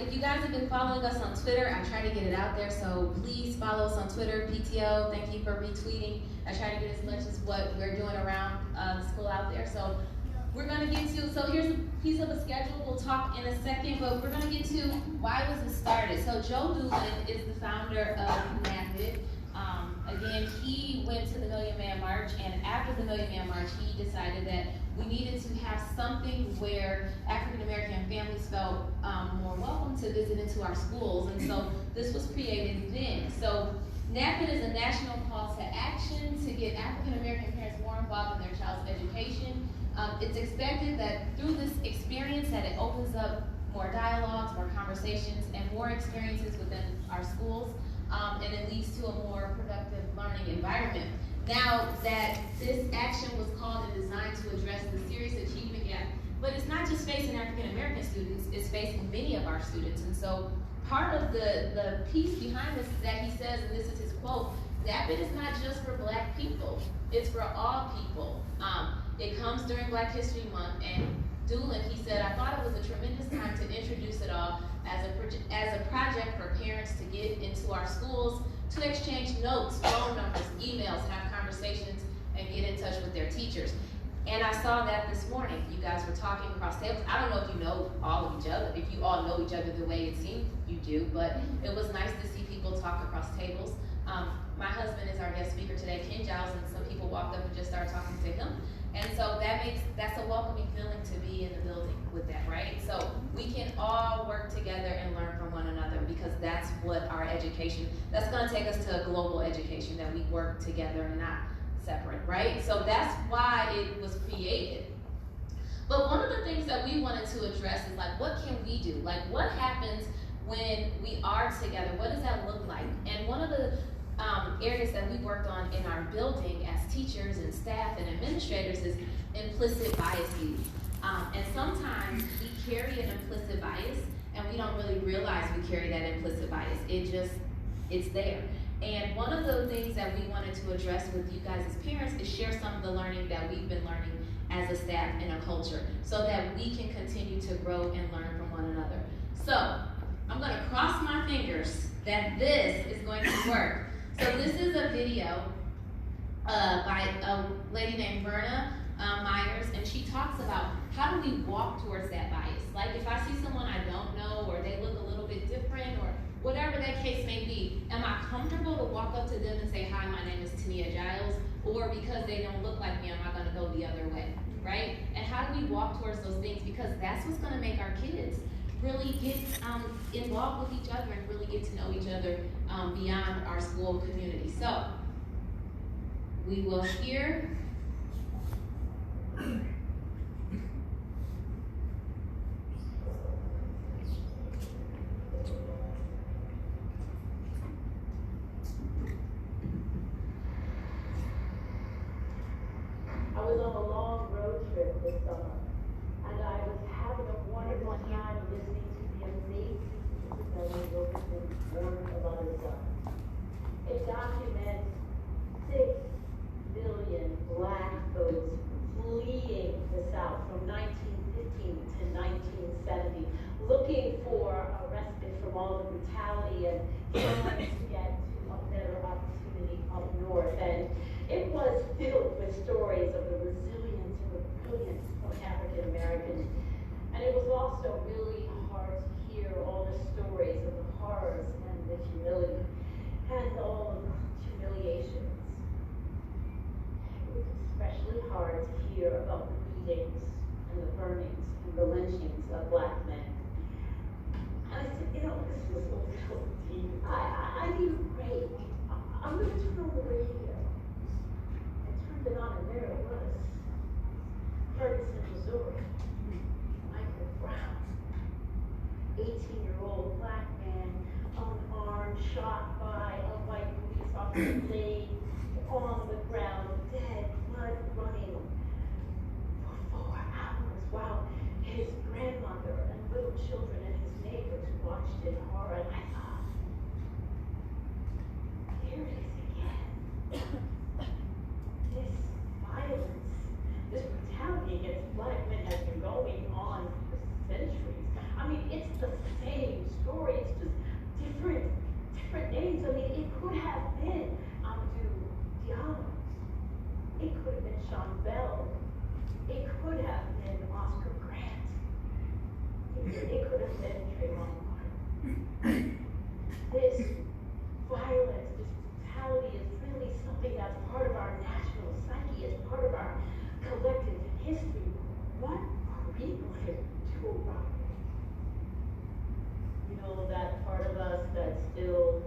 if you guys have been following us on Twitter, I try to get it out there, so please follow us on Twitter, PTO, thank you for retweeting. I try to get as much as what we're doing around the school out there. So we're gonna get to, so here's a piece of a schedule, we'll talk in a second, but we're gonna get to why was it started. So Joe Doolin is the founder of NAAPID. Again, he went to the Million Man March, and after the Million Man March, he decided that we needed to have something where African American families felt more welcome to visit into our schools, and so this was created then. So NAAPID is a national call to action to get African American parents more involved in their child's education. It's expected that through this experience that it opens up more dialogues, more conversations, and more experiences within our schools, and it leads to a more productive learning environment. Now that this action was called and designed to address the serious achievement gap, but it's not just facing African American students, it's facing many of our students. And so part of the piece behind this is that he says, and this is his quote, NAAPID is not just for Black people, it's for all people. It comes during Black History Month, and Doolin, he said, I thought it was a tremendous time to introduce it all as a project for parents to get into our schools, to exchange notes, phone numbers, emails, have conversations, and get in touch with their teachers. And I saw that this morning. You guys were talking across tables. I don't know if you know all of each other, if you all know each other the way it seems you do, but it was nice to see people talk across tables. My husband is our guest speaker today, Giles, and some people walked up and just started talking to him. And so that's a welcoming feeling to be in the building with that, right? So we can all work together and learn from one another, because that's what our education, that's gonna take us to a global education, that we work together and not separate, right? So that's why it was created. But one of the things that we wanted to address is like, what can we do? Like, what happens when we are together? What does that look like? And one of the areas that we worked on in our building as teachers and staff and administrators is implicit biases. And sometimes we carry an implicit bias and we don't really realize we carry that implicit bias. It's there. And one of the things that we wanted to address with you guys as parents is share some of the learning that we've been learning as a staff in a culture, so that we can continue to grow and learn from one another. So I'm gonna cross my fingers that this is going to work. So this is a video by a lady named Verna Myers, and she talks about how do we walk towards that bias. Like if I see someone I don't know, or they look a little bit different, or whatever that case may be, am I comfortable to walk up to them and say, hi, my name is Giles, or because they don't look like me, am I gonna go the other way, right? And how do we walk towards those things? Because that's what's gonna make our kids really get involved with each other and really get to know each other beyond our school community. So we will hear I was on a long road trip this summer, and I was having a wonderful time listening to the amazing music that was Wilkinson Warner about his son. It documents 6 million Black folks fleeing the South from 1915 to 1970, looking for a respite from all the brutality and trying to get to a better opportunity up north. And it was filled with stories of the resilience and the brilliance of African Americans. And it was also really hard to hear all the stories of the horrors and the humility and all of the humiliations. It was especially hard to hear about the beatings and the burnings and the lynchings of Black men. And I said, this is a little deep. I need a break. I'm going to turn on the radio. It on, and there it was, Ferguson, Missouri. Michael Brown, 18-year-old Black man, unarmed, shot by a white police officer, laid on the ground, dead, blood running for 4 hours, while his grandmother and little children and his neighbors watched in horror. And I thought, here it is again. This violence, this brutality against Black men has been going on for centuries. I mean, it's the same could have been Oscar Grant. It could have been Trayvon Martin. This violence, this brutality is really something that's part of our national psyche, it's part of our collective history. What are we going to do about it? You know, that part of us that still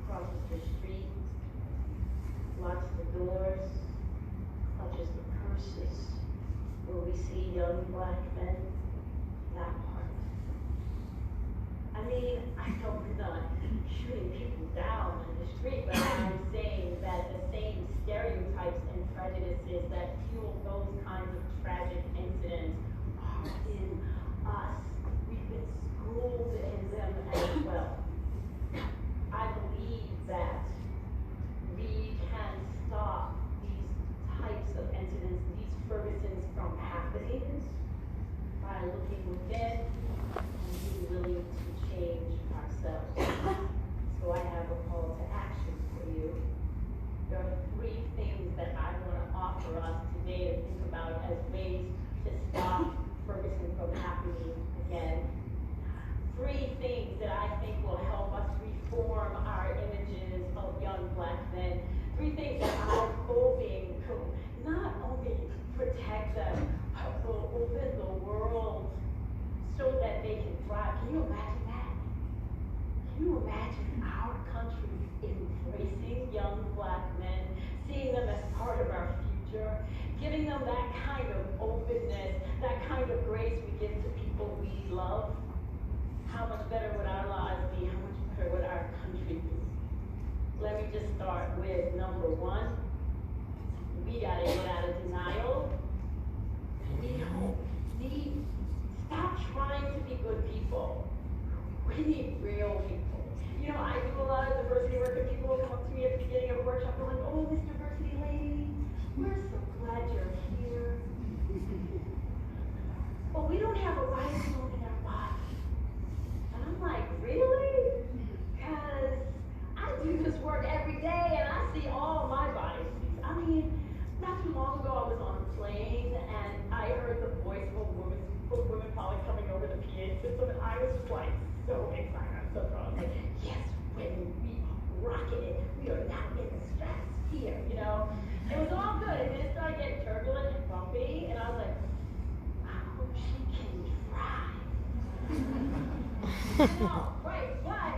crosses the street, locks the doors, clutches the purses, where we see young black men, that part. I mean, I know we're not shooting people down in the street, but I'm saying that the same stereotypes and prejudices that fuel those kinds of tragic incidents are in us. We've been schooled in them as well. I believe that we can stop these types of incidents, these Fergusons from happening by looking within and being willing to change ourselves. So I have a call to action for you. There are 3 things that I want to offer us today to think about as ways to stop Ferguson from happening again. 3 things that I think will help us reform our images of young black men. 3 things that I'm hoping will not only protect them, but will open the world so that they can thrive. Can you imagine that? Can you imagine our country embracing young black men, seeing them as part of our future, giving them that kind of openness, that kind of grace we give to people we love? How much better would our lives be? How much better would our country be? Let me just start with number 1. We gotta get out of denial. We don't need, stop trying to be good people. We need real people. You know, I do a lot of diversity work, and people will come up to me at the beginning of a workshop and like, oh, Miss Diversity Lady, we're so glad you're here. But we don't have a rhizome in our body. And I'm like, really? Because I do this work every day and I see all my body. I mean, not too long ago I was on a plane and I heard the voice of a woman probably coming over the PA system, and I was like so excited. I'm so proud. I was like, yes, women, we are rocking it. We are not in the stratosphere, you know? It was all good, and then it started getting turbulent and bumpy, and I was like, I hope she can drive. I know, right, but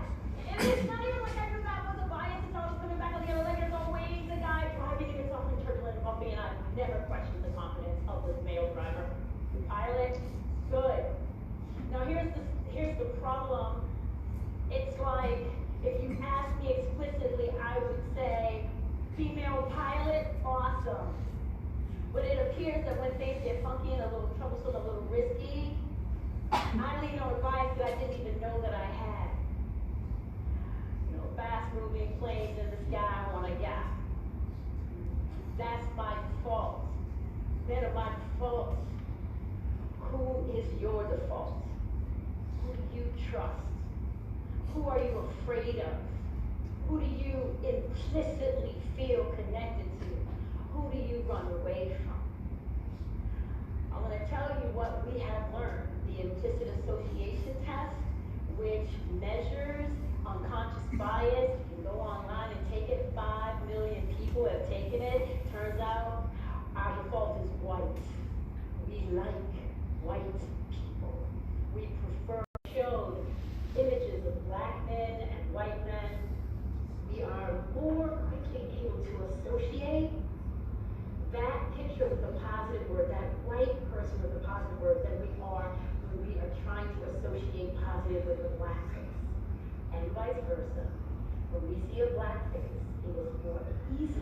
and it's not even like I knew that was a bias, and so I was coming back on the other leg, and there's always a guy driving, and it's often turbulent and bumpy, and I've never questioned the confidence of this male driver. The pilot, good. Now here's the problem. It's like, if you ask me explicitly, I would say, female pilot, awesome. But it appears that when things get funky and a little troublesome, a little risky, I lean on advice that I didn't even know that I had. You know, fast-moving planes in the sky on a gap. That's my default. They're my default. Who is your default? Who do you trust? Who are you afraid of? Who do you implicitly feel connected to? Who do you run away from? I'm going to tell you what we have learned. The implicit association test, which measures unconscious bias. You can go online and take it. 5 million people have taken it. Turns out our default is white. We like white people. We prefer showed images of black men and white men. We are more quickly able to associate that picture with a positive word, that white person with a positive word, than we are when we are trying to associate positive with a black face. And vice versa. When we see a black face, it's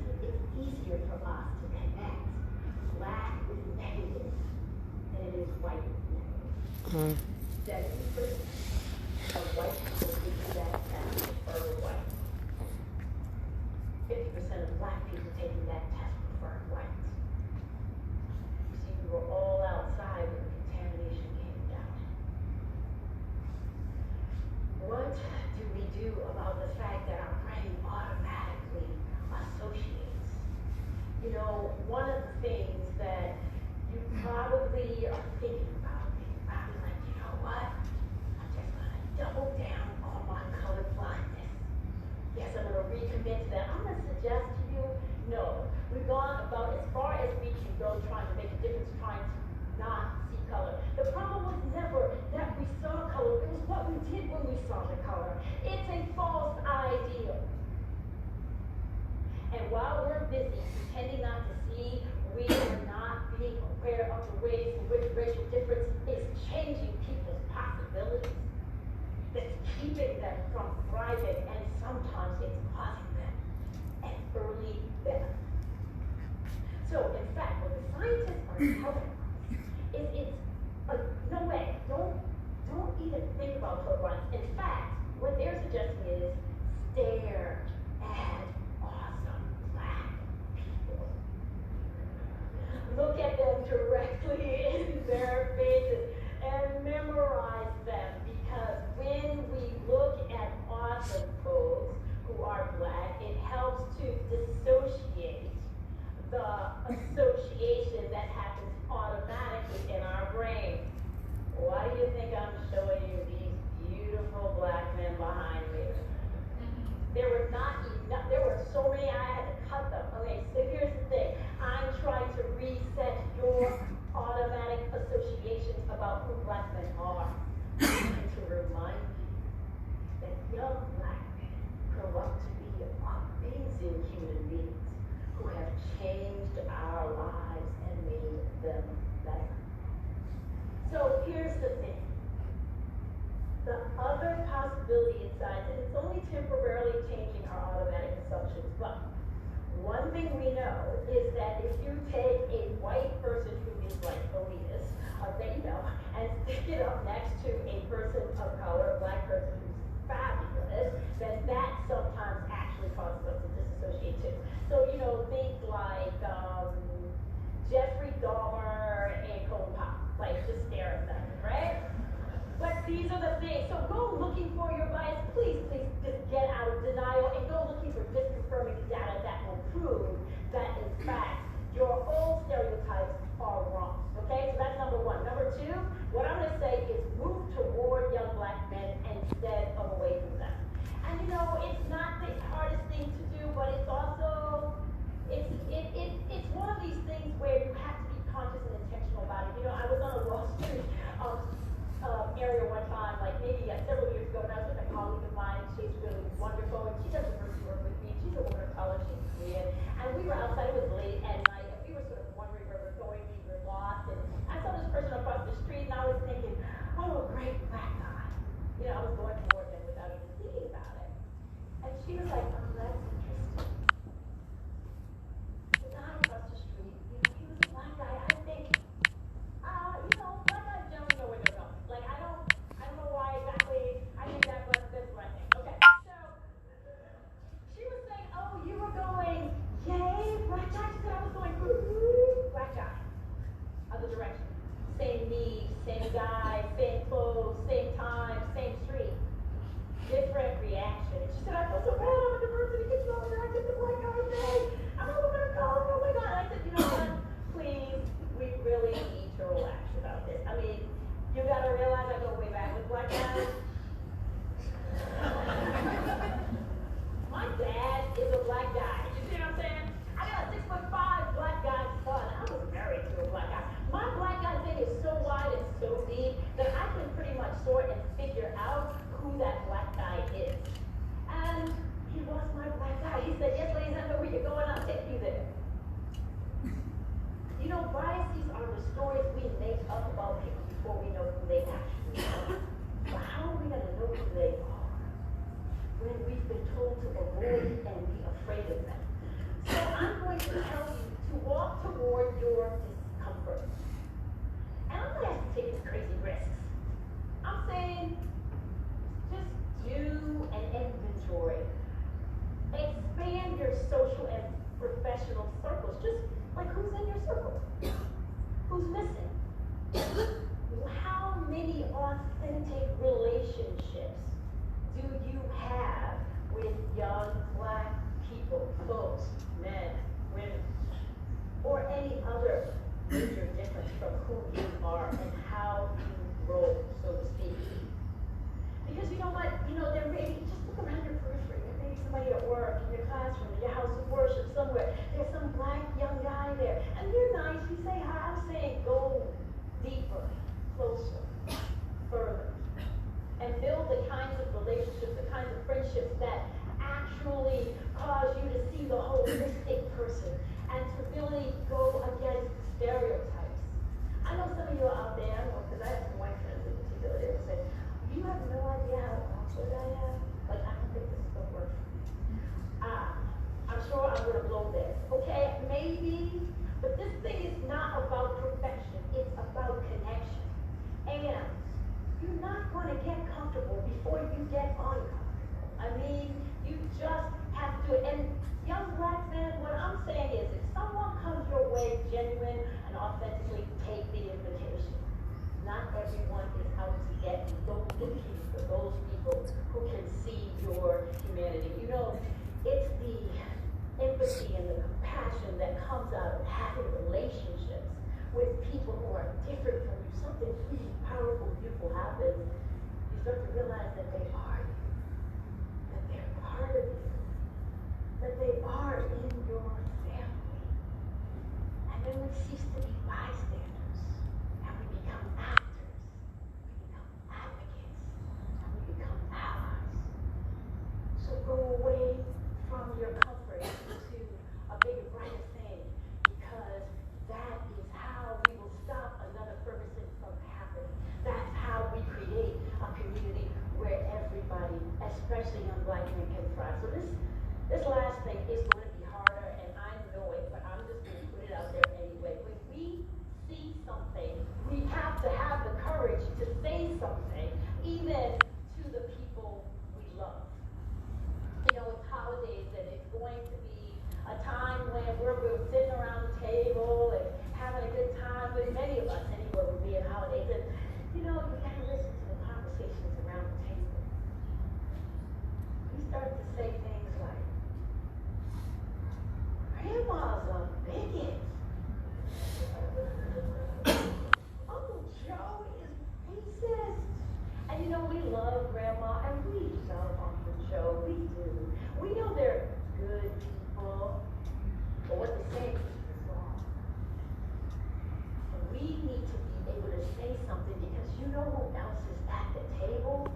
easier for us to connect black with negative than it is white with negative. 70% of white people taking that test prefer white. 50% of black people taking that test prefer white. You see, we were all outside when the contamination came down. What do we do about the fact that our brain automatically associates? You know, one of the things that You probably are thinking about me, probably like, you know what? I'm just gonna double down on my colorblindness. Yes, I'm gonna recommit to that. I'm gonna suggest to you, no. We've gone about as far as we can go trying to make a difference, trying to not see color. The problem was never that we saw color. It was what we did when we saw the color. It's a false ideal. And while we're busy pretending not to see, we are not being aware of the ways in which racial difference is changing people's possibilities. That's keeping them from thriving, and sometimes it's causing them an early death. So, in fact, what the scientists are telling us is no way, don't even think about colorblindness. In fact, what they're suggesting is stare at awesome black people. Look at them directly in their faces and memorize them, because when we look at awesome folks who are black, it helps to dissociate the association that happens automatically in our brain. Why do you think I'm showing you these beautiful black men behind me? There were not enough, there were so many, I had to cut them. Okay, so here's the thing. I'm trying to reset your automatic associations about who black men are. And to remind you that young black men grow up to be amazing human beings who have changed our lives and made them better. So here's the thing. The other possibility in science, and it's only temporarily changing our automatic assumptions, but one thing we know is that if you take a white person who is like elitist, and stick it up next to a person of color, a black person who's fabulous, then that sometimes actually causes us to disassociate too. So, think like Jeffrey Dahmer and Colin Powell, like just stare at them, right? But these are the things. So go looking for your bias. Please just get out of denial and go looking for disconfirming data that will prove that in fact your old stereotypes are wrong. Okay, so that's number one. Number two, what I'm going to say is move toward young black men instead of away from them. And it's not the hardest thing to do, but it's also it's one of these things where you have to be conscious and intentional about it. I was on a Wall Street area one time, like maybe several years ago, and I was with a colleague of mine, and she's really wonderful, and she does diversity work with me. She's a woman of color, she's Korean, and we were outside, it was late at night, and we were sort of wondering where we're going, we were lost, and I saw this person across the street, and I was thinking, oh, a great black guy. I was going toward him without even thinking about it. And she was like, oh, that's interesting. The guy across the street, he was a black guy. I think, black guys generally know where they're going. Like, I don't know why exactly I think that, but that's what I think. Okay, so she was saying, oh, you were going, yay, black guy. She said I was going, black guy. Other direction. Same need, same guy, same clothes, same time, same street. Different reaction. And she said, I feel so bad, I'm a diversity consultant, I get the black guy today. I'm a woman of color, oh my God. And I said, you know what? Please, we really need to relax about this. I mean, you gotta realize I go way back with black guys. My dad is a black guy. You see what I'm saying? I got a 6'5" black guy's son. I was married to a black guy. My black guy thing is so wide and so deep that I can pretty much sort and figure out who that black guy is. And he was my black guy. He said, yes, ladies, I know where you're going. I'll take you there. Biases are the stories we make up about people before we know who they actually are. But how are we going to know who they are when we've been told to avoid and be afraid of them? So I'm going to tell you to walk toward your discomfort. And I'm going to ask you to take these crazy risks. I'm saying just do an inventory. Expand your social and professional circles. Just like who's in your circle? Who's missing? How many authentic relationships do you have with young black people, folks, men, women, or any other major difference who you are and how you roll, so to speak. Because you know what? There may be, just look around your periphery. There may be somebody at work, in your classroom, in your house of worship, somewhere. There's some black young guy there. And you're nice. You say hi. I'm saying go deeper, closer, further. And build the kinds of relationships, the kinds of friendships that actually cause you to see the holistic person and to really go against stereotypes. I know some of you are out there, because I have some white friends in particular, they would say, you have no idea how awkward I am. Like, I don't think this is going to work for me. I'm sure I'm going to blow this. Okay, maybe, but this thing is not about perfection. It's about connection. And you're not going to get comfortable before you get uncomfortable. I mean, you just have to. And young black men, what I'm saying is, if someone comes your way genuine and authentically, take the invitation. Not everyone is out to get you. Go looking for those people who can see your humanity. It's the empathy and the compassion that comes out of having relationships with people who are different from you. Something really powerful, beautiful happens. You start to realize that they are you, that they're part of you, that they are in your family. And then we cease to be bystanders, and we become actors, we become advocates, and we become allies. So go away from your comfort to a bigger, brighter thing, because that is how we will stop another Ferguson from happening. That's how we create a community where everybody, especially young black men, can thrive. So this last thing is going to be harder, and I know it, but I'm just going to put it out there anyway. When we see something, we have to have the courage to say something, even to the people we love. It's holidays, and it's going to be a time when we're sitting around the table and having a good time, with many of us anyway would be at holidays. And you got to listen to the conversations around the table. We start to say things like, Grandma's a bigot. Uncle Joe is racist. And we love Grandma, and we love Uncle Joe. We do. We know they're good people, but what they're saying is wrong. And we need to be able to say something, because you know who else is at the table?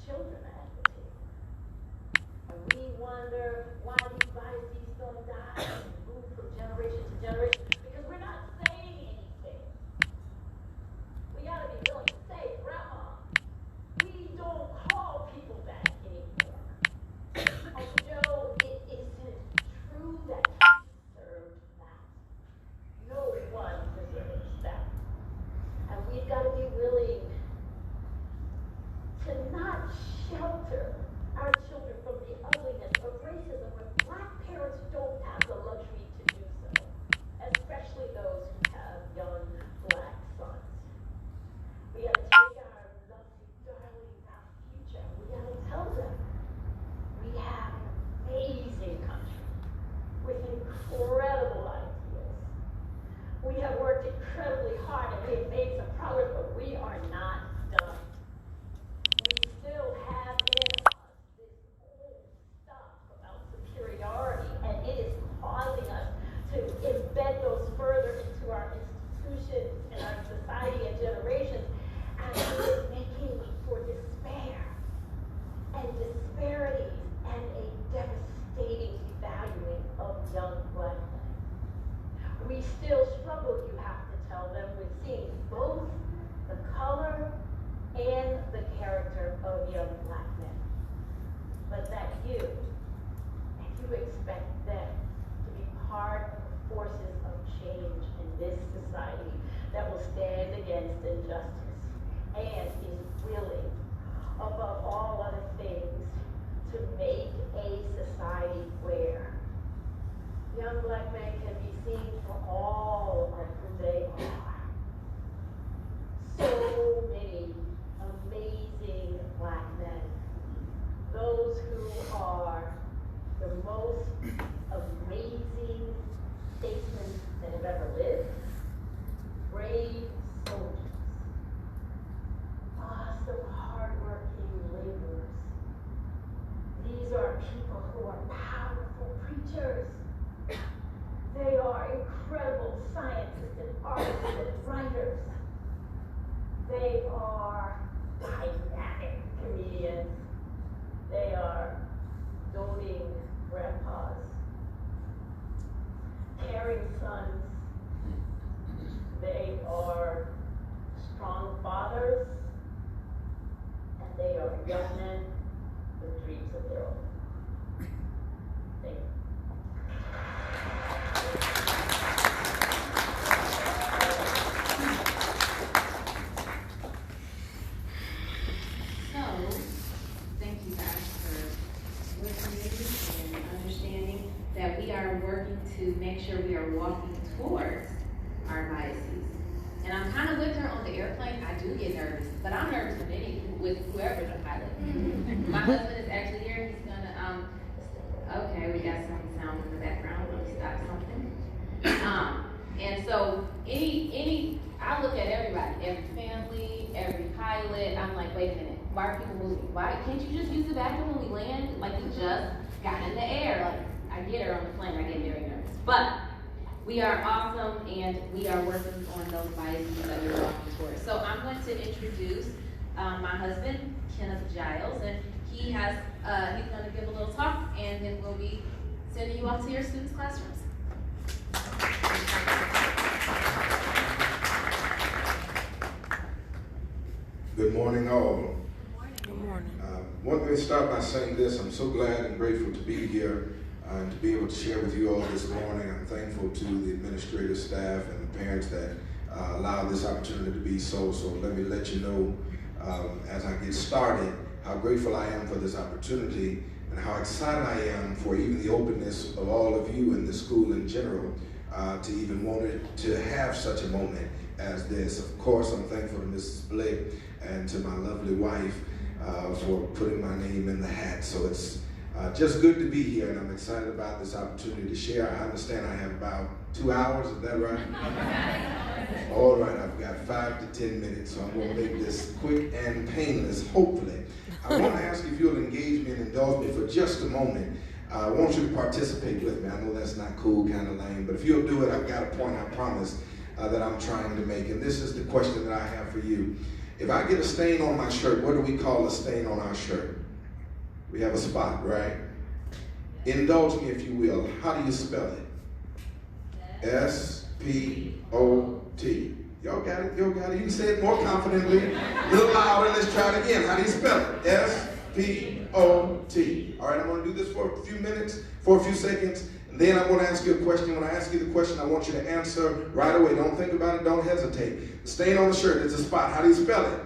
Children are at the table. And we wonder why these biases don't die and move from generation to generation, because we're not saying anything. We got to be willing to say, Grandma, we don't call people that anymore. Uncle Joe, it isn't true that you deserve that. No one deserves that. And we've got to be willing to not shelter our children from the ugliness of racism when black parents don't have the luxury to do so, especially those who have young black sons. We got to take our lovely darlings, our future. We got to tell them we have an amazing country with incredible ideas. We have worked incredibly hard, and we have made some progress, but we are not done. We still have in us this old stuff about superiority, and it is causing us to embed those further into our institutions and our society and generations, and it is making for despair and disparities and a devastating devaluing of young black men. We still struggle, you have to tell them, with seeing both the color and the character of young black men. But that you expect them to be part of the forces of change in this society that will stand against injustice and is willing, above all other things, to make a society where young black men can be seen for all of who they are. So many amazing black men, those who are the most amazing statesmen that have ever lived, are young men with dreams of their own. Thank you. So, thank you guys for listening and understanding that we are working to make sure we are walking towards our biases. And I'm kind of with her on the airplane. I do get nervous, but I'm nervous with whoever's a pilot. My husband is actually here. He's gonna, okay, we got some sound in the background. Let me stop something. And so I look at everybody, every family, every pilot. I'm like, wait a minute, why are people moving? Why can't you just use the bathroom when we land? Like we just got in the air. Like I get her on the plane, I get very nervous. But we are awesome, and we are working on those biases that we're walking towards. So I'm going to introduce my husband, Giles, and he's going to give a little talk, and then we'll be sending you off to your students' classrooms. Good morning, all. Good morning. Want me to start by saying this: I'm so glad and grateful to be here and to be able to share with you all this morning. I'm thankful to the administrative staff and the parents that allowed this opportunity to be so. So let me let you know as I get started how grateful I am for this opportunity and how excited I am for even the openness of all of you in the school in general to even want to have such a moment as this. Of course, I'm thankful to Mrs. Blake and to my lovely wife for putting my name in the hat. So it's just good to be here, and I'm excited about this opportunity to share. I understand I have about 2 hours, is that right? All right, I've got 5 to 10 minutes, so I'm going to make this quick and painless, hopefully. I want to ask if you'll engage me and indulge me for just a moment. I want you to participate with me. I know that's not cool, kind of lame, but if you'll do it, I've got a point I promise that I'm trying to make, and this is the question that I have for you. If I get a stain on my shirt, what do we call a stain on our shirt? We have a spot, right? Indulge me, if you will. How do you spell it? S-P-O-T. Y'all got it? Y'all got it? You can say it more confidently. A little louder. Let's try it again. How do you spell it? S-P-O-T. All right, I'm going to do this for a few minutes, for a few seconds, and then I'm going to ask you a question. When I ask you the question, I want you to answer right away. Don't think about it. Don't hesitate. Stain on the shirt. It's a spot. How do you spell it?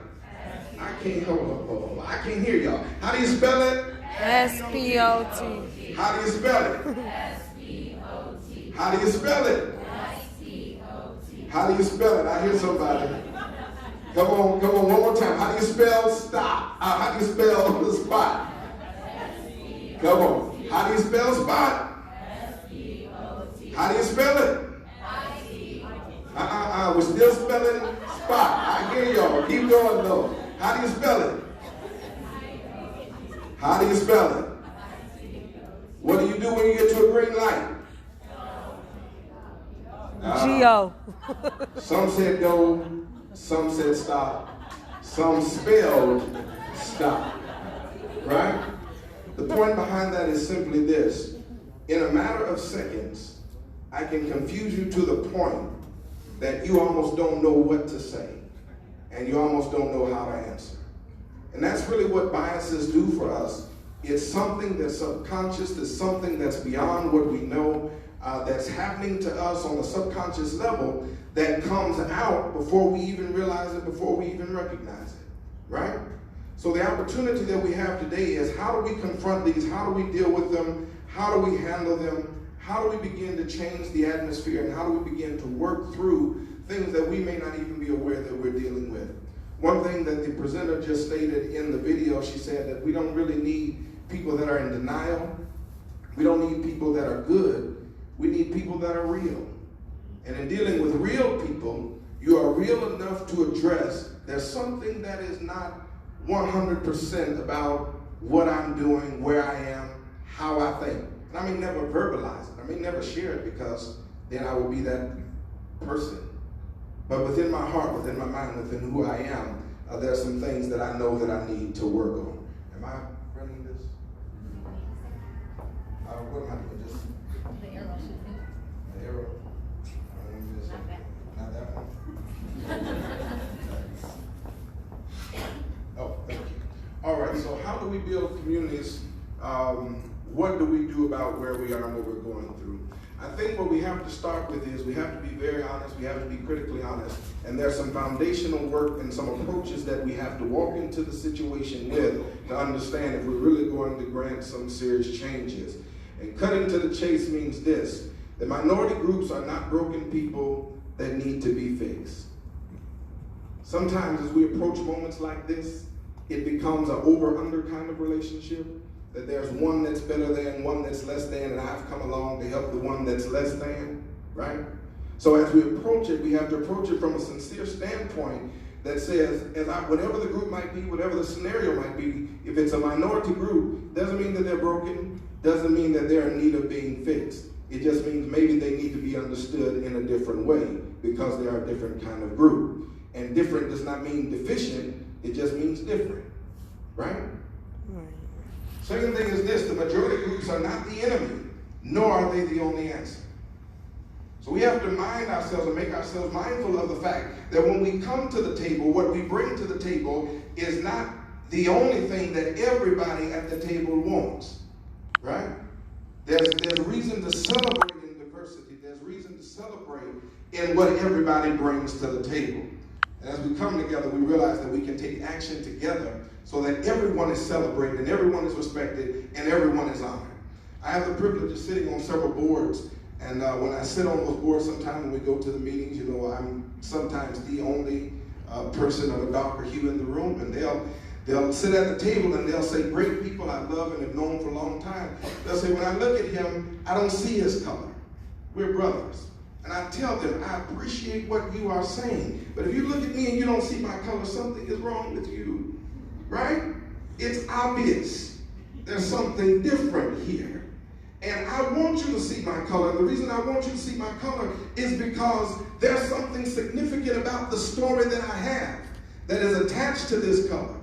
I can't hold on. I can't hear y'all. How do you spell it? S-P-O-T. How do you spell it? S-P-O-T. How do you spell it? S-P-O-T. How do you spell it? I hear somebody. Come on, one more time. How do you spell stop? How do you spell the spot? Come on. How do you spell spot? S-P-O-T. How do you spell it? We're still spelling spot. I hear y'all. Keep going though. How do you spell it? How do you spell it? What do you do when you get to a green light? G-O. Some said go, some said stop, some spelled stop, right? The point behind that is simply this. In a matter of seconds, I can confuse you to the point that you almost don't know what to say, and you almost don't know how to answer. And that's really what biases do for us. It's something that's subconscious, it's something that's beyond what we know, that's happening to us on a subconscious level that comes out before we even realize it, before we even recognize it, right? So the opportunity that we have today is how do we confront these? How do we deal with them? How do we handle them? How do we begin to change the atmosphere? And how do we begin to work through things that we may not even be aware that we're dealing with? One thing that the presenter just stated in the video, she said that we don't really need people that are in denial. We don't need people that are good. We need people that are real. And in dealing with real people, you are real enough to address there's something that is not 100% about what I'm doing, where I am, how I think. And I may never verbalize it. I may never share it because then I will be that person. But within my heart, within my mind, within who I am, there are some things that I know that I need to work on. Am I running this? What am I doing? Just The arrow should be. the arrow? Not that one. Oh, thank you. All right, so how do we build communities? What do we do about where we are and what we're going through? I think what we have to start with is we have to be very honest, we have to be critically honest, and there's some foundational work and some approaches that we have to walk into the situation with to understand if we're really going to grant some serious changes. And cutting to the chase means this: the minority groups are not broken people that need to be fixed. Sometimes as we approach moments like this, it becomes an over-under kind of relationship, that there's one that's better than, one that's less than, and I've come along to help the one that's less than, right? So as we approach it, we have to approach it from a sincere standpoint that says, whatever the group might be, whatever the scenario might be, if it's a minority group, doesn't mean that they're broken, doesn't mean that they're in need of being fixed. It just means maybe they need to be understood in a different way because they are a different kind of group. And different does not mean deficient, it just means different, right? Second thing is this: the majority groups are not the enemy, nor are they the only answer. So we have to mind ourselves and make ourselves mindful of the fact that when we come to the table, what we bring to the table is not the only thing that everybody at the table wants, right? There's reason to celebrate in diversity. There's reason to celebrate in what everybody brings to the table. And as we come together, we realize that we can take action together so that everyone is celebrated and everyone is respected and everyone is honored. I have the privilege of sitting on several boards, and when I sit on those boards, sometimes when we go to the meetings, I'm sometimes the only person of a darker hue in the room, and they'll sit at the table and they'll say, great people I love and have known for a long time. They'll say, when I look at him, I don't see his color. We're brothers. And I tell them, I appreciate what you are saying, but if you look at me and you don't see my color, something is wrong with you, right? It's obvious. There's something different here. And I want you to see my color. And the reason I want you to see my color is because there's something significant about the story that I have that is attached to this color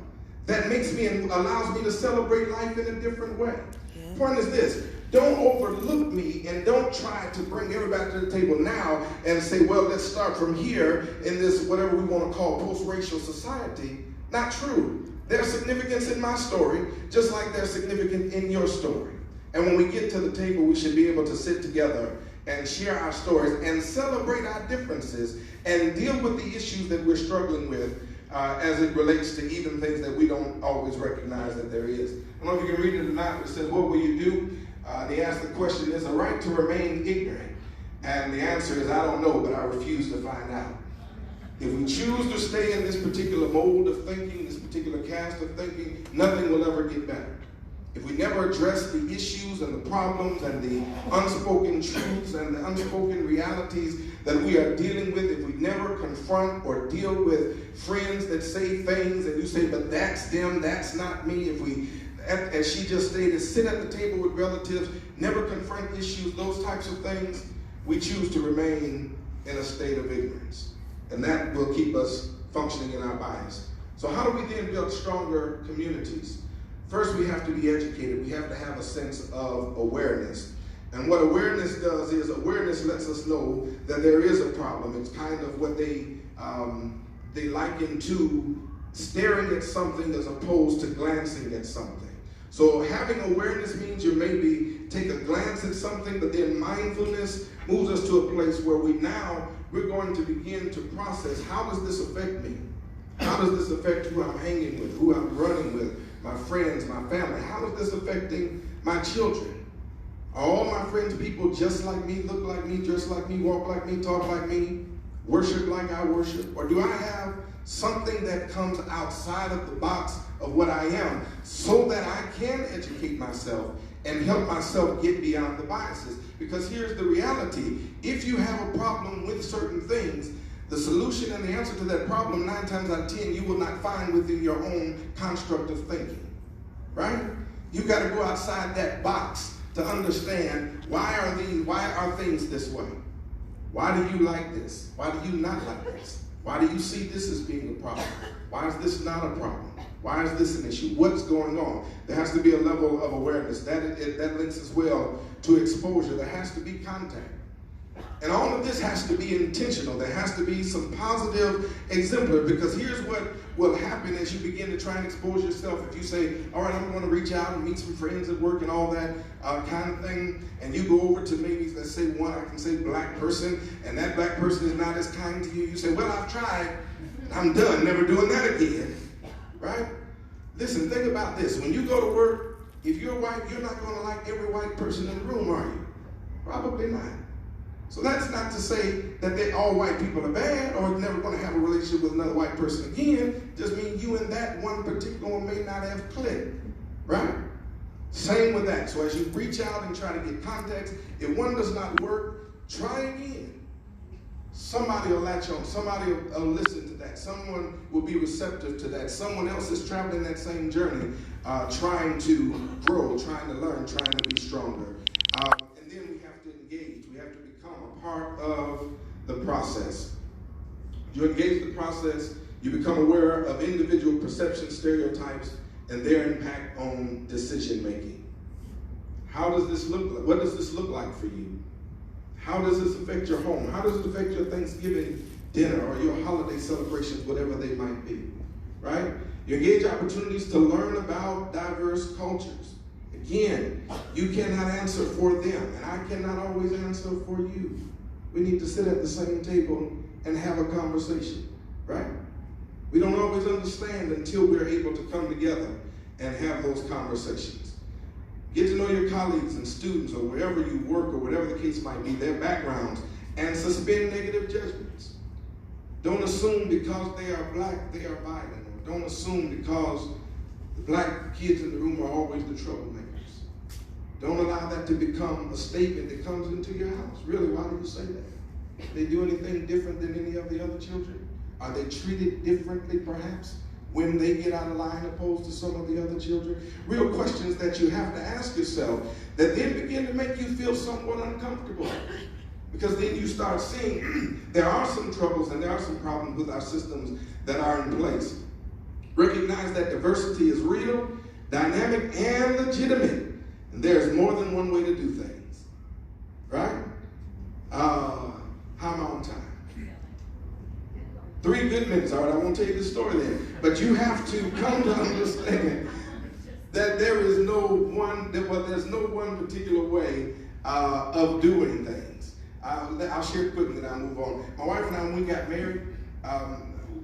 that makes me and allows me to celebrate life in a different way. The point is this: don't overlook me and don't try to bring everybody to the table now and say, well, let's start from here in this whatever we want to call post-racial society. Not true. There's significance in my story, just like there's significance in your story. And when we get to the table, we should be able to sit together and share our stories and celebrate our differences and deal with the issues that we're struggling with as it relates to even things that we don't always recognize that there is. I don't know if you can read it or not, but it says, what will you do? They ask the question, is a right to remain ignorant? And the answer is, I don't know, but I refuse to find out. If we choose to stay in this particular mold of thinking, this particular cast of thinking, nothing will ever get better. If we never address the issues and the problems and the unspoken truths and the unspoken realities that we are dealing with, if we never confront or deal with friends that say things and you say, but that's them, that's not me, if we, as she just stated, sit at the table with relatives, never confront issues, those types of things, we choose to remain in a state of ignorance. And that will keep us functioning in our bias. So how do we then build stronger communities? First, we have to be educated. We have to have a sense of awareness. And what awareness does is awareness lets us know that there is a problem. It's kind of what they liken to staring at something as opposed to glancing at something. So having awareness means you maybe take a glance at something, but then mindfulness moves us to a place where we're going to begin to process, how does this affect me? How does this affect who I'm hanging with, who I'm running with, my friends, my family? How is this affecting my children? Are all my friends people just like me, look like me, dress like me, walk like me, talk like me, worship like I worship? Or do I have something that comes outside of the box of what I am so that I can educate myself and help myself get beyond the biases? Because here's the reality. If you have a problem with certain things, the solution and the answer to that problem, 9 times out of 10, you will not find within your own construct of thinking, right? You got to go outside that box to understand why are things this way? Why do you like this? Why do you not like this? Why do you see this as being a problem? Why is this not a problem? Why is this an issue? What's going on? There has to be a level of awareness. That links as well to exposure. There has to be contact. And all of this has to be intentional. There has to be some positive exemplar, because here's what will happen as you begin to try and expose yourself. If you say, all right, I'm going to reach out and meet some friends at work and all that kind of thing, and you go over to maybe, let's say I can say black person, and that black person is not as kind to you. You say, well, I've tried. I'm done. Never doing that again. Right? Listen, think about this. When you go to work, if you're white, you're not going to like every white person in the room, are you? Probably not. So that's not to say that all white people are bad or never going to have a relationship with another white person again. Just means you and that one particular one may not have clicked, right? Same with that. So as you reach out and try to get context, if one does not work, try again. Somebody will latch on. Somebody will listen to that. Someone will be receptive to that. Someone else is traveling that same journey, trying to grow, trying to learn, trying to be stronger. And then we have to engage. We have to become a part of the process. You engage the process, you become aware of individual perceptions, stereotypes, and their impact on decision making. How does this look like? What does this look like for you? How does this affect your home? How does it affect your Thanksgiving dinner or your holiday celebrations, whatever they might be, right? You engage opportunities to learn about diverse cultures. Again, you cannot answer for them, and I cannot always answer for you. We need to sit at the same table and have a conversation, right? We don't always understand until we're able to come together and have those conversations. Get to know your colleagues and students or wherever you work or whatever the case might be, their backgrounds, and suspend negative judgments. Don't assume because they are black, they are violent. Or don't assume because the black kids in the room are always the troublemakers. Don't allow that to become a statement that comes into your house. Really, why do you say that? They do anything different than any of the other children? Are they treated differently, perhaps, when they get out of line opposed to some of the other children? Real questions that you have to ask yourself that then begin to make you feel somewhat uncomfortable. Because then you start seeing there are some troubles and there are some problems with our systems that are in place. Recognize that diversity is real, dynamic, and legitimate. And there's more than one way to do things. Right? How am I on time? 3 good minutes. All right, I won't tell you the story then. But you have to come to understand that there's no one particular way of doing things. I'll share quickly, then I'll move on. My wife and I, when we got married,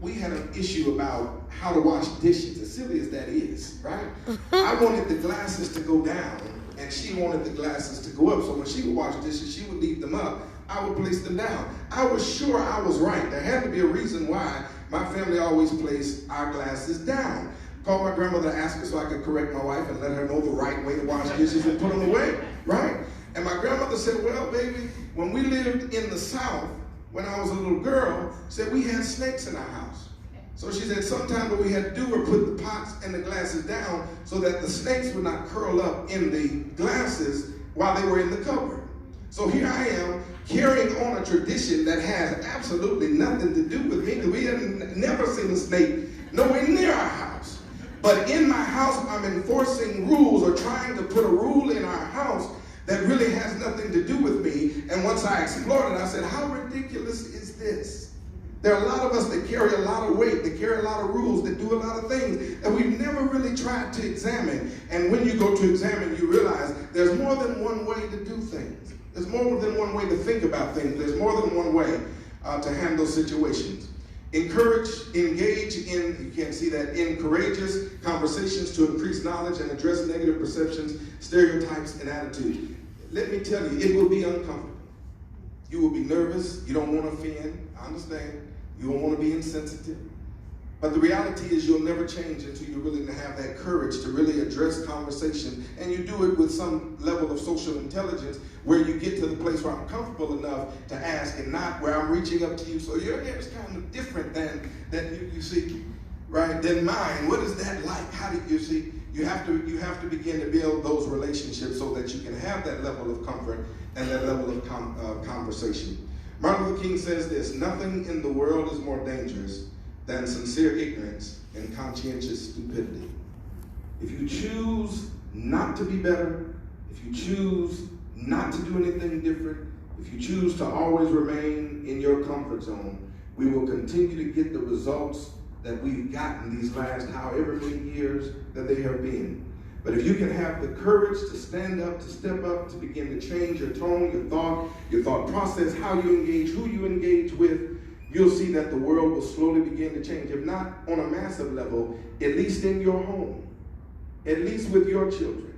we had an issue about how to wash dishes, as silly as that is, right? I wanted the glasses to go down, and she wanted the glasses to go up. So when she would wash dishes, she would leave them up. I would place them down. I was sure I was right. There had to be a reason why my family always placed our glasses down. Called my grandmother to ask her so I could correct my wife and let her know the right way to wash dishes and put them away, right? And my grandmother said, well, baby, when we lived in the South, when I was a little girl, said we had snakes in our house. So she said sometimes what we had to do was put the pots and the glasses down so that the snakes would not curl up in the glasses while they were in the cupboard. So here I am carrying on a tradition that has absolutely nothing to do with me, because we had never seen a snake nowhere near our house. But in my house, I'm enforcing rules or trying to put a rule in our house that really has nothing to do with me. And once I explored it, I said, how ridiculous is this? There are a lot of us that carry a lot of weight, that carry a lot of rules, that do a lot of things that we've never really tried to examine. And when you go to examine, you realize there's more than one way to do things. There's more than one way to think about things. There's more than one way to handle situations. Encourage, engage in, you can't see that, in courageous conversations to increase knowledge and address negative perceptions, stereotypes, and attitudes. Let me tell you, it will be uncomfortable. You will be nervous. You don't want to offend. I understand. You don't want to be insensitive. But the reality is you'll never change until you're willing to have that courage to really address conversation. And you do it with some level of social intelligence where you get to the place where I'm comfortable enough to ask and not where I'm reaching up to you. So your hair is kind of different than you see, right? Than mine. What is that like? How do you see? You have to begin to build those relationships so that you can have that level of comfort and that level of conversation. Martin Luther King says this: nothing in the world is more dangerous than sincere ignorance and conscientious stupidity. If you choose not to be better, if you choose not to do anything different, if you choose to always remain in your comfort zone, we will continue to get the results that we've gotten these last however many years that they have been. But if you can have the courage to stand up, to step up, to begin to change your tone, your thought process, how you engage, who you engage with, you'll see that the world will slowly begin to change. If not on a massive level, at least in your home, at least with your children.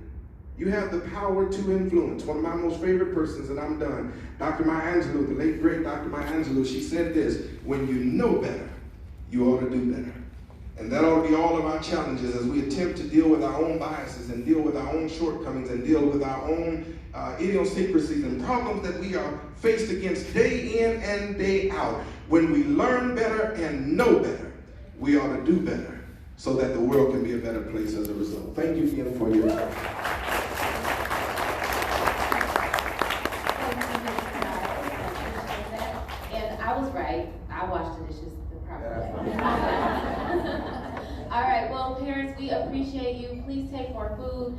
You have the power to influence. One of my most favorite persons, and I'm done, Dr. Maya Angelou, the late great Dr. Maya Angelou, she said this: when you know better, you ought to do better. And that ought to be all of our challenges as we attempt to deal with our own biases and deal with our own shortcomings and deal with our own idiosyncrasies and problems that we are faced against day in and day out. When we learn better and know better, we ought to do better so that the world can be a better place as a result. Thank you again for your time. And I was right. I washed the dishes the proper way. All right, well, parents, we appreciate you. Please take more food.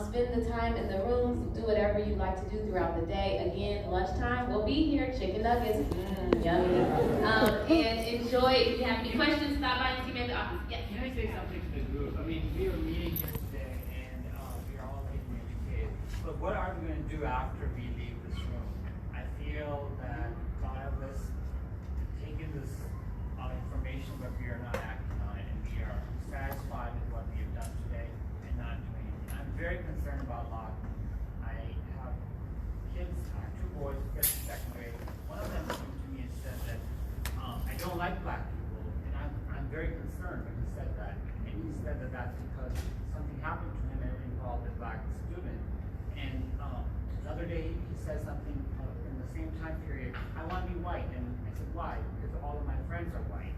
Spend the time in the rooms. Do whatever you'd like to do throughout the day. Again, lunchtime, we'll be here. Chicken nuggets, yummy. And enjoy. If you have any questions, stop by and see me at the office. Yes. Can I say something to the group? I mean, we were meeting here today, and we are all getting educated. But what are we going to do after we leave this room? I feel that a lot of us taking this information, but we are not acting on it, and we are satisfied with what we have done today and not doing anything. I'm very concerned about Lawton. I have kids, I have 2 boys, first and second grade. One of them came to me and said that I don't like black people, and I'm very concerned when he said that. And he said that that's because something happened to him and it involved a black student. And the other day he said something in the same time period, I want to be white. And I said, why? Because all of my friends are white.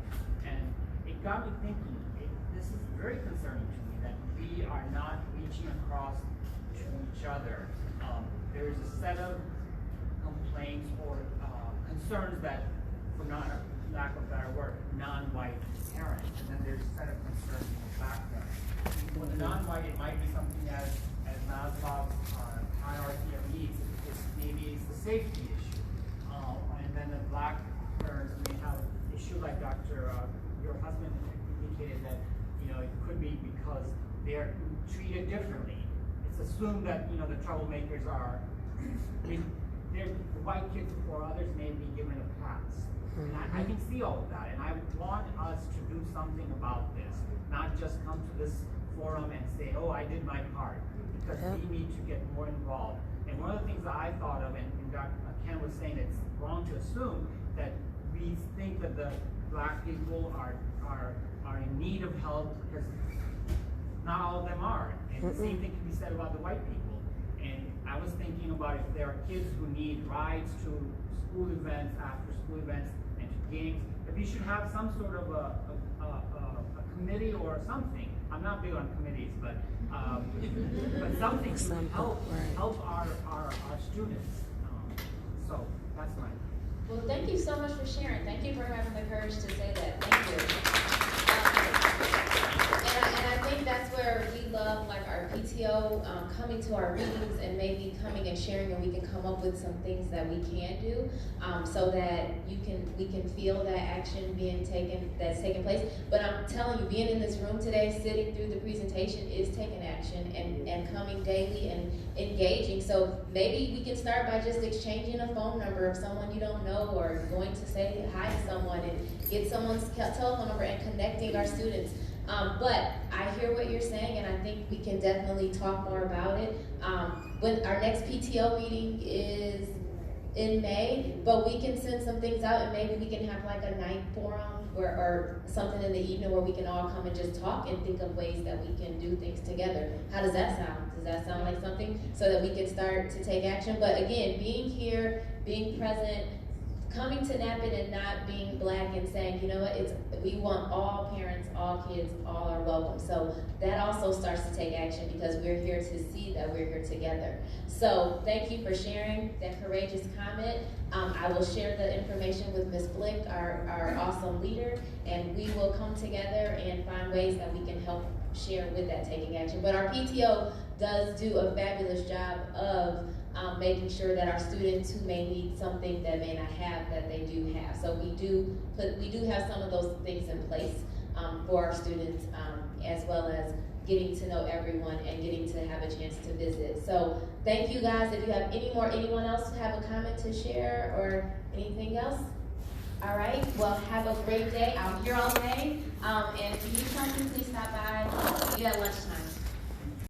And it got me thinking, this is very concerning to me that we are not reaching across to each other. There is a set of complaints or concerns that, for lack of a better word, non-white parents, and then there's a set of concerns for black parents. For the non-white, it might be something as Maslow's hierarchy of needs. Maybe it's the safety issue, and then the black parents may have an issue like your husband indicated that it could be because they're treated differently. It's assumed that the troublemakers are. The white kids or others may be given a pass. And I can see all of that, and I want us to do something about this, not just come to this forum and say, oh, I did my part, because we need to get more involved. And one of the things that I thought of, and Dr. Ken was saying, it's wrong to assume that we think that the black people are in need of help, because not all of them are. And the same thing can be said about the white people. And I was thinking about if there are kids who need rides to school events, after school events, and to games, that we should have some sort of a committee or something. I'm not big on committees, but something to help our students. So that's mine. Well, thank you so much for sharing. Thank you for having the courage to say that. Thank you. And I think that's where we love, like, our PTO coming to our meetings and maybe coming and sharing, and we can come up with some things that we can do, so that we can feel that action that's taking place. But I'm telling you, being in this room today, sitting through the presentation is taking action and coming daily and engaging. So maybe we can start by just exchanging a phone number of someone you don't know, or going to say hi to someone and get someone's telephone number and connecting our students. But I hear what you're saying, and I think we can definitely talk more about it. When our next PTO meeting is in May, but we can send some things out, and maybe we can have like a night forum or something in the evening where we can all come and just talk and think of ways that we can do things together. How does that sound? Does that sound like something so that we can start to take action? But again, being here, being present, coming to NAAPID and not being black and saying, you know what, we want all parents, all kids, all are welcome. So that also starts to take action, because we're here to see that we're here together. So thank you for sharing that courageous comment. I will share the information with Ms. Blick, our awesome leader, and we will come together and find ways that we can help share with that taking action. But our PTO does do a fabulous job of making sure that our students who may need something that may not have, that they do have. So we do have some of those things in place for our students, as well as getting to know everyone and getting to have a chance to visit. So thank you guys. If you have anyone else have a comment to share or anything else? All right, well, have a great day. I'm here all day. And if you need something, please stop by. You at lunchtime.